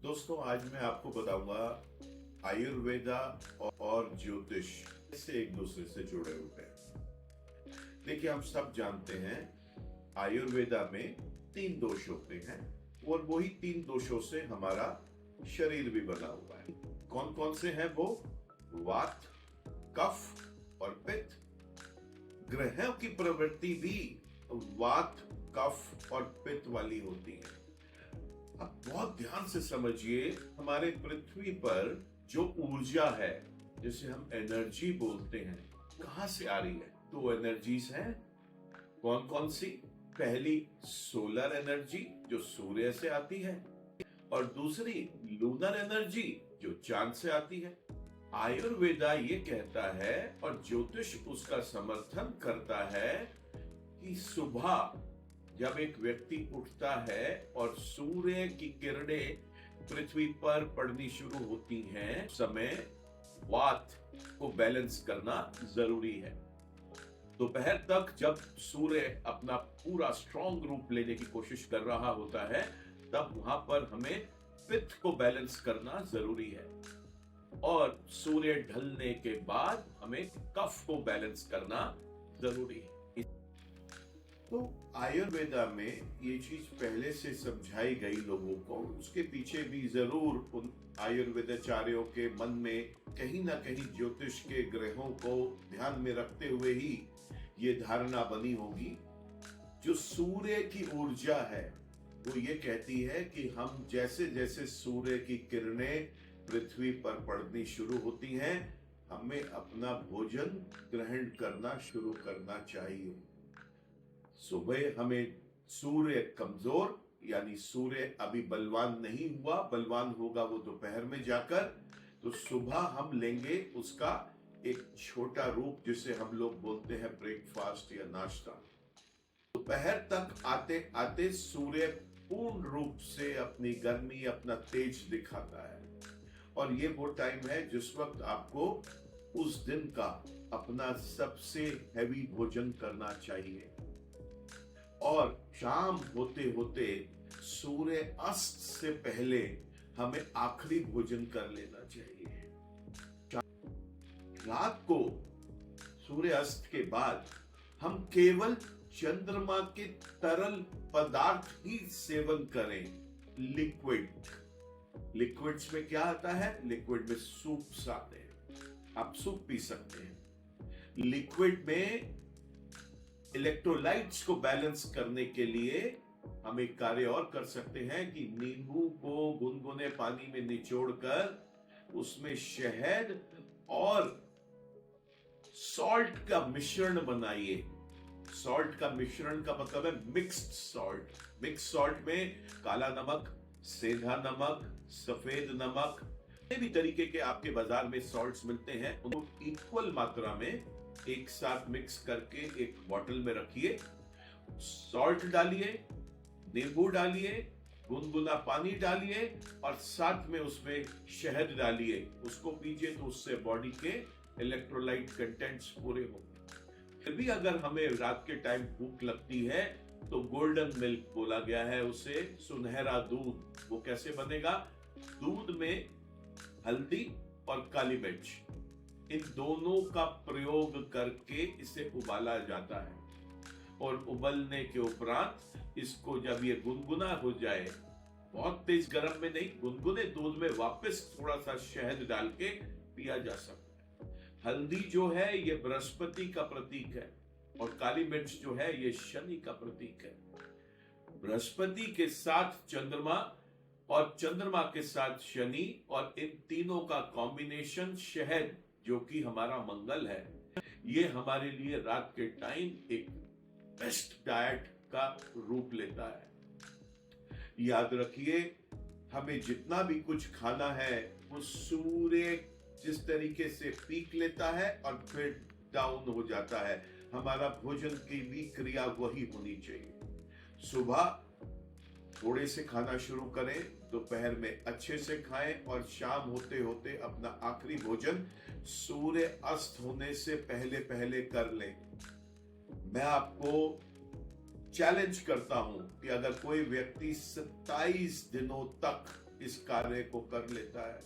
दोस्तों, आज मैं आपको बताऊंगा आयुर्वेदा और ज्योतिष कैसे एक दूसरे से जुड़े हुए हैं। देखिए, हम सब जानते हैं आयुर्वेदा में 3 दोष होते हैं और वही 3 दोषों से हमारा शरीर भी बना हुआ है। कौन कौन से हैं वो? वात, कफ और पित्त। ग्रहों की प्रवृत्ति भी वात, कफ और पित्त वाली होती है। अब बहुत ध्यान से समझिए, हमारे पृथ्वी पर जो ऊर्जा है, जिसे हम एनर्जी बोलते हैं, कहां से आ रही है? 2 एनर्जीज हैं। कौन कौन सी? पहली सोलर एनर्जी जो सूर्य से आती है और दूसरी लूनर एनर्जी जो चांद से आती है। आयुर्वेदा ये कहता है और ज्योतिष उसका समर्थन करता है कि सुबह जब एक व्यक्ति उठता है और सूर्य की किरणें पृथ्वी पर पड़नी शुरू होती हैं, समय वात को बैलेंस करना जरूरी है। दोपहर तक जब सूर्य अपना पूरा स्ट्रॉन्ग रूप लेने की कोशिश कर रहा होता है, तब वहां पर हमें पित्त को बैलेंस करना जरूरी है और सूर्य ढलने के बाद हमें कफ को बैलेंस करना जरूरी है। तो आयुर्वेदा में ये चीज पहले से समझाई गई लोगों को, उसके पीछे भी जरूर उन आयुर्वेदाचार्यों के मन में कहीं ना कहीं ज्योतिष के ग्रहों को ध्यान में रखते हुए ही ये धारणा बनी होगी। जो सूर्य की ऊर्जा है वो ये कहती है कि हम जैसे जैसे सूर्य की किरणें पृथ्वी पर पड़नी शुरू होती हैं, हमें अपना भोजन ग्रहण करना शुरू करना चाहिए। सुबह हमें सूर्य कमजोर, यानी सूर्य अभी बलवान नहीं हुआ, बलवान होगा वो दोपहर में जाकर, तो सुबह हम लेंगे उसका एक छोटा रूप जिसे हम लोग बोलते हैं ब्रेकफास्ट या नाश्ता। दोपहर तक आते आते सूर्य पूर्ण रूप से अपनी गर्मी, अपना तेज दिखाता है और ये वो टाइम है जिस वक्त आपको उस दिन का अपना सबसे हैवी भोजन करना चाहिए। और शाम होते होते सूर्य अस्त से पहले हमें आखिरी भोजन कर लेना चाहिए। रात को सूर्य अस्त के बाद हम केवल चंद्रमा के तरल पदार्थ ही सेवन करें। लिक्विड्स में क्या आता है? लिक्विड में सूप्स आते हैं, आप सूप पी सकते हैं। लिक्विड में इलेक्ट्रोलाइट्स को बैलेंस करने के लिए हम एक कार्य और कर सकते हैं कि नींबू को गुनगुने पानी में निचोड़कर उसमें शहद और सॉल्ट का मिश्रण बनाइए। सॉल्ट का मिश्रण का मतलब है मिक्स्ड सॉल्ट। मिक्स सॉल्ट में काला नमक, सेंधा नमक, सफेद नमक, ये भी तरीके के आपके बाजार में सॉल्ट्स मिलते हैं, उनको इक्वल मात्रा में एक साथ मिक्स करके एक बोतल में रखिए। सॉल्ट डालिए, नींबू डालिए, गुनगुना पानी डालिए और साथ में उसमें शहद डालिए। उसको पीजिए तो उससे बॉडी के इलेक्ट्रोलाइट कंटेंट्स पूरे होंगे। फिर भी अगर हमें रात के टाइम भूख लगती है तो गोल्डन मिल्क बोला गया है उसे, सुनहरा दूध। वो कैसे बनेगा? दूध में हल्दी और काली मिर्च, इन दोनों का प्रयोग करके इसे उबाला जाता है और उबलने के उपरांत इसको जब ये गुनगुना हो जाए, बहुत तेज गर्म में नहीं, गुनगुने दूध में वापस थोड़ा सा शहद डाल के पिया जा सकता है। हल्दी जो है ये बृहस्पति का प्रतीक है और काली मिर्च जो है ये शनि का प्रतीक है। बृहस्पति के साथ चंद्रमा और चंद्रमा के साथ शनि और इन तीनों का कॉम्बिनेशन शहद, जो कि हमारा मंगल है, ये हमारे लिए रात के टाइम एक बेस्ट डाइट का रूप लेता है। याद रखिए, हमें जितना भी कुछ खाना है वो सूर्य जिस तरीके से पीक लेता है और फिर डाउन हो जाता है, हमारा भोजन की भी क्रिया वही होनी चाहिए। सुबह थोड़े से खाना शुरू करें, दोपहर में अच्छे से खाएं और शाम होते होते अपना आखिरी भोजन सूर्य अस्त होने से पहले पहले कर लें। मैं आपको चैलेंज करता हूं कि अगर कोई व्यक्ति 27 दिनों तक इस कार्य को कर लेता है।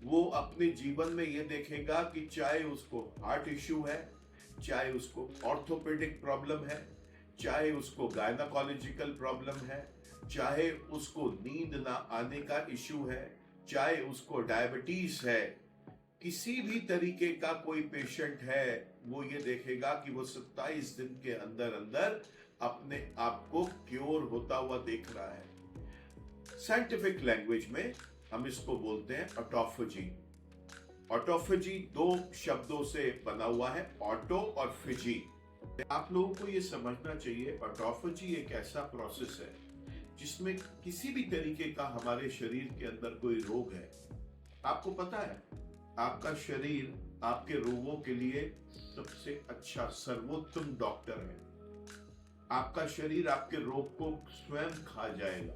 वो अपने जीवन में ये देखेगा कि चाहे उसको हार्ट इश्यू है, चाहे उसको ऑर्थोपेडिक प्रॉब्लम है, चाहे उसको गायनाकोलॉजिकल प्रॉब्लम है, चाहे उसको नींद ना आने का इश्यू है, चाहे उसको डायबिटीज है, किसी भी तरीके का कोई पेशेंट है, वो ये देखेगा कि वो 27 दिन के अंदर अंदर अपने आप को क्योर होता हुआ देख रहा है। साइंटिफिक लैंग्वेज में हम इसको बोलते हैं ऑटोफेजी। ऑटोफेजी दो शब्दों से बना हुआ है, ऑटो और फिजी। आप लोगों को ये समझना चाहिए, ऑटोफेजी एक ऐसा प्रोसेस है जिसमें किसी भी तरीके का हमारे शरीर के अंदर कोई रोग है। आपको पता है, आपका शरीर आपके रोगों के लिए सबसे अच्छा सर्वोत्तम डॉक्टर है। आपका शरीर आपके रोग को स्वयं खा जाएगा।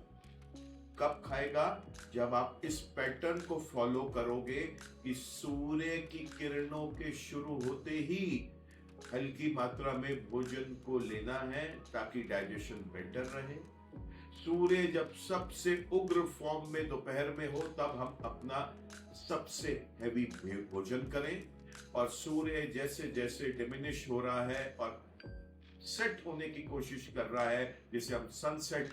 कब खाएगा? जब आप इस पैटर्न को फॉलो करोगे कि सूर्य की किरणों के शुरू होते ही हल्की मात्रा में भोजन को लेना है ताकि डाइजेशन बेटर रहे। सूर्य जब सबसे उग्र फॉर्म में दोपहर में हो तब हम अपना सबसे हैवी भोजन करें, और सूर्य जैसे जैसे डिमिनिश हो रहा है और सेट होने की कोशिश कर रहा है, जिसे हम सनसेट,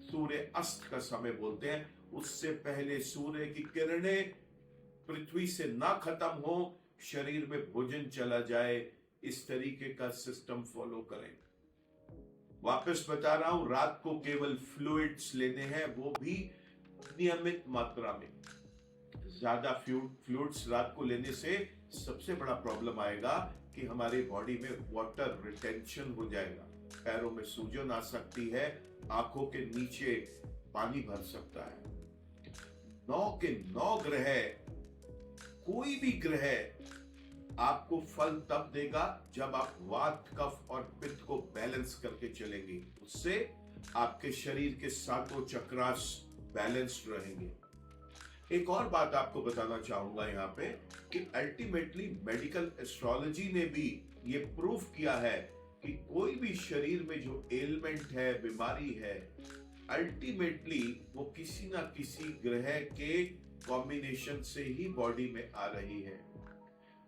सूर्य अस्त का समय बोलते हैं, उससे पहले सूर्य की किरणें पृथ्वी से ना खत्म हो, शरीर में भोजन चला जाए, इस तरीके का सिस्टम फॉलो करें। वापस बता रहा हूं, रात को केवल फ्लूइड्स लेने हैं, वो भी नियमित मात्रा में। ज्यादा फ्लूइड्स रात को लेने से सबसे बड़ा प्रॉब्लम आएगा कि हमारी बॉडी में वाटर रिटेंशन हो जाएगा, पैरों में सूजन आ सकती है, आंखों के नीचे पानी भर सकता है। 9 के 9 ग्रह, कोई भी ग्रह आपको फल तब देगा जब आप वात, कफ और पित्त को बैलेंस करके चलेंगे। उससे आपके शरीर के सातों चक्रास बैलेंस्ड रहेंगे। एक और बात आपको बताना चाहूंगा यहाँ पे कि अल्टीमेटली मेडिकल एस्ट्रोलॉजी ने भी ये प्रूफ किया है कि कोई भी शरीर में जो एलिमेंट है, बीमारी है, अल्टीमेटली वो किसी ना किसी ग्रह के कॉम्बिनेशन से ही बॉडी में आ रही है।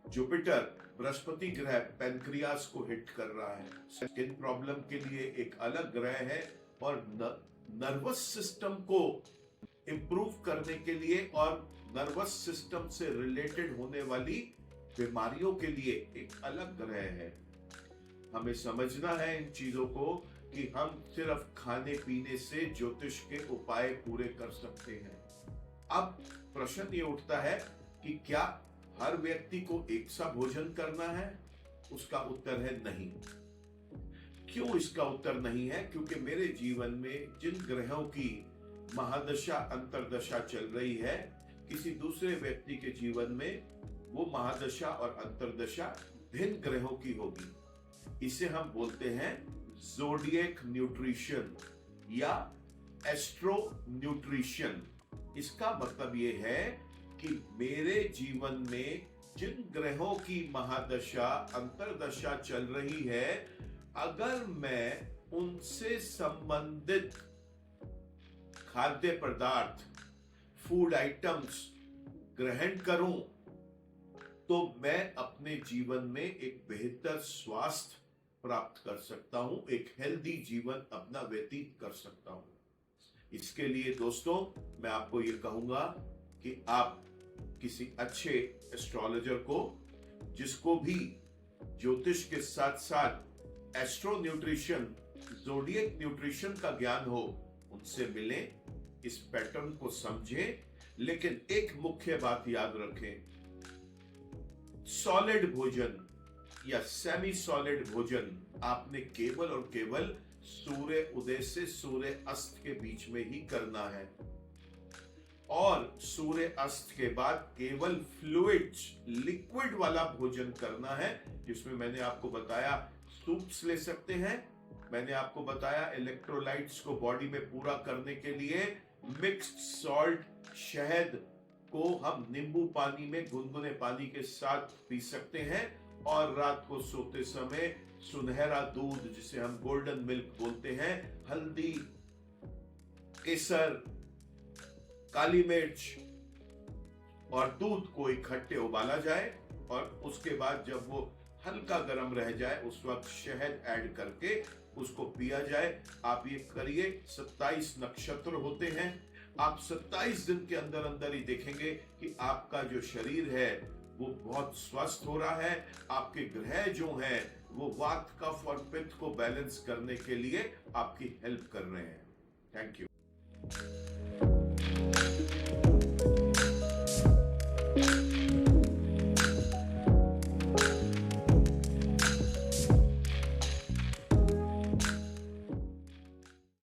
जुपिटर, बृहस्पति ग्रह पेनक्रियास को हिट कर रहा है। स्किन प्रॉब्लम के लिए एक अलग ग्रह है, और नर्वस सिस्टम को इंप्रूव करने के लिए और नर्वस सिस्टम से रिलेटेड होने वाली बीमारियों के लिए एक अलग ग्रह है। हमें समझना है इन चीजों को कि हम सिर्फ खाने पीने से ज्योतिष के उपाय पूरे कर सकते हैं। अब प्रश्न ये उठता है कि क्या हर व्यक्ति को एक सा भोजन करना है? उसका उत्तर है नहीं। क्यों इसका उत्तर नहीं है? क्योंकि मेरे जीवन में जिन ग्रहों की महादशा अंतरदशा चल रही है, किसी दूसरे व्यक्ति के जीवन में वो महादशा और अंतरदशा भिन्न ग्रहों की होगी। इसे हम बोलते हैं ज़ोडिएक न्यूट्रिशन या एस्ट्रो न्यूट्रिशन। इसका मतलब ये है कि मेरे जीवन में जिन ग्रहों की महादशा अंतरदशा चल रही है, अगर मैं उनसे संबंधित खाद्य पदार्थ, फूड आइटम्स ग्रहण करूं, तो मैं अपने जीवन में एक बेहतर स्वास्थ्य प्राप्त कर सकता हूं, एक हेल्दी जीवन अपना व्यतीत कर सकता हूं। इसके लिए दोस्तों मैं आपको ये कहूंगा कि आप किसी अच्छे एस्ट्रोलॉजर को, जिसको भी ज्योतिष के साथ साथ एस्ट्रो न्यूट्रिशन, ज़ोडिएक न्यूट्रिशन का ज्ञान हो, उनसे मिलें, इस पैटर्न को समझें। लेकिन एक मुख्य बात याद रखें, सॉलिड भोजन या सेमी सॉलिड भोजन आपने केवल और केवल सूर्य उदय से सूर्य अस्त के बीच में ही करना है, और सूर्य अस्त के बाद केवल फ्लूइड्स, लिक्विड वाला भोजन करना है, जिसमें मैंने आपको बताया सूप्स ले सकते हैं, मैंने आपको बताया इलेक्ट्रोलाइट्स को बॉडी में पूरा करने के लिए मिक्स्ड सॉल्ट, शहद को हम नींबू पानी में गुनगुने पानी के साथ पी सकते हैं, और रात को सोते समय सुनहरा दूध, जिसे हम गोल्डन मिल्क बोलते हैं, हल्दी, केसर, काली मिर्च और दूध को इकट्ठे उबाला जाए और उसके बाद जब वो हल्का गर्म रह जाए उस वक्त शहद ऐड करके उसको पिया जाए। आप ये करिए। 27 नक्षत्र होते हैं। आप 27 दिन के अंदर अंदर ही देखेंगे कि आपका जो शरीर है वो बहुत स्वस्थ हो रहा है। आपके ग्रह जो हैं वो वात कफ और पित्त को बैलेंस करने के लिए आपकी हेल्प कर रहे हैं। Thank you.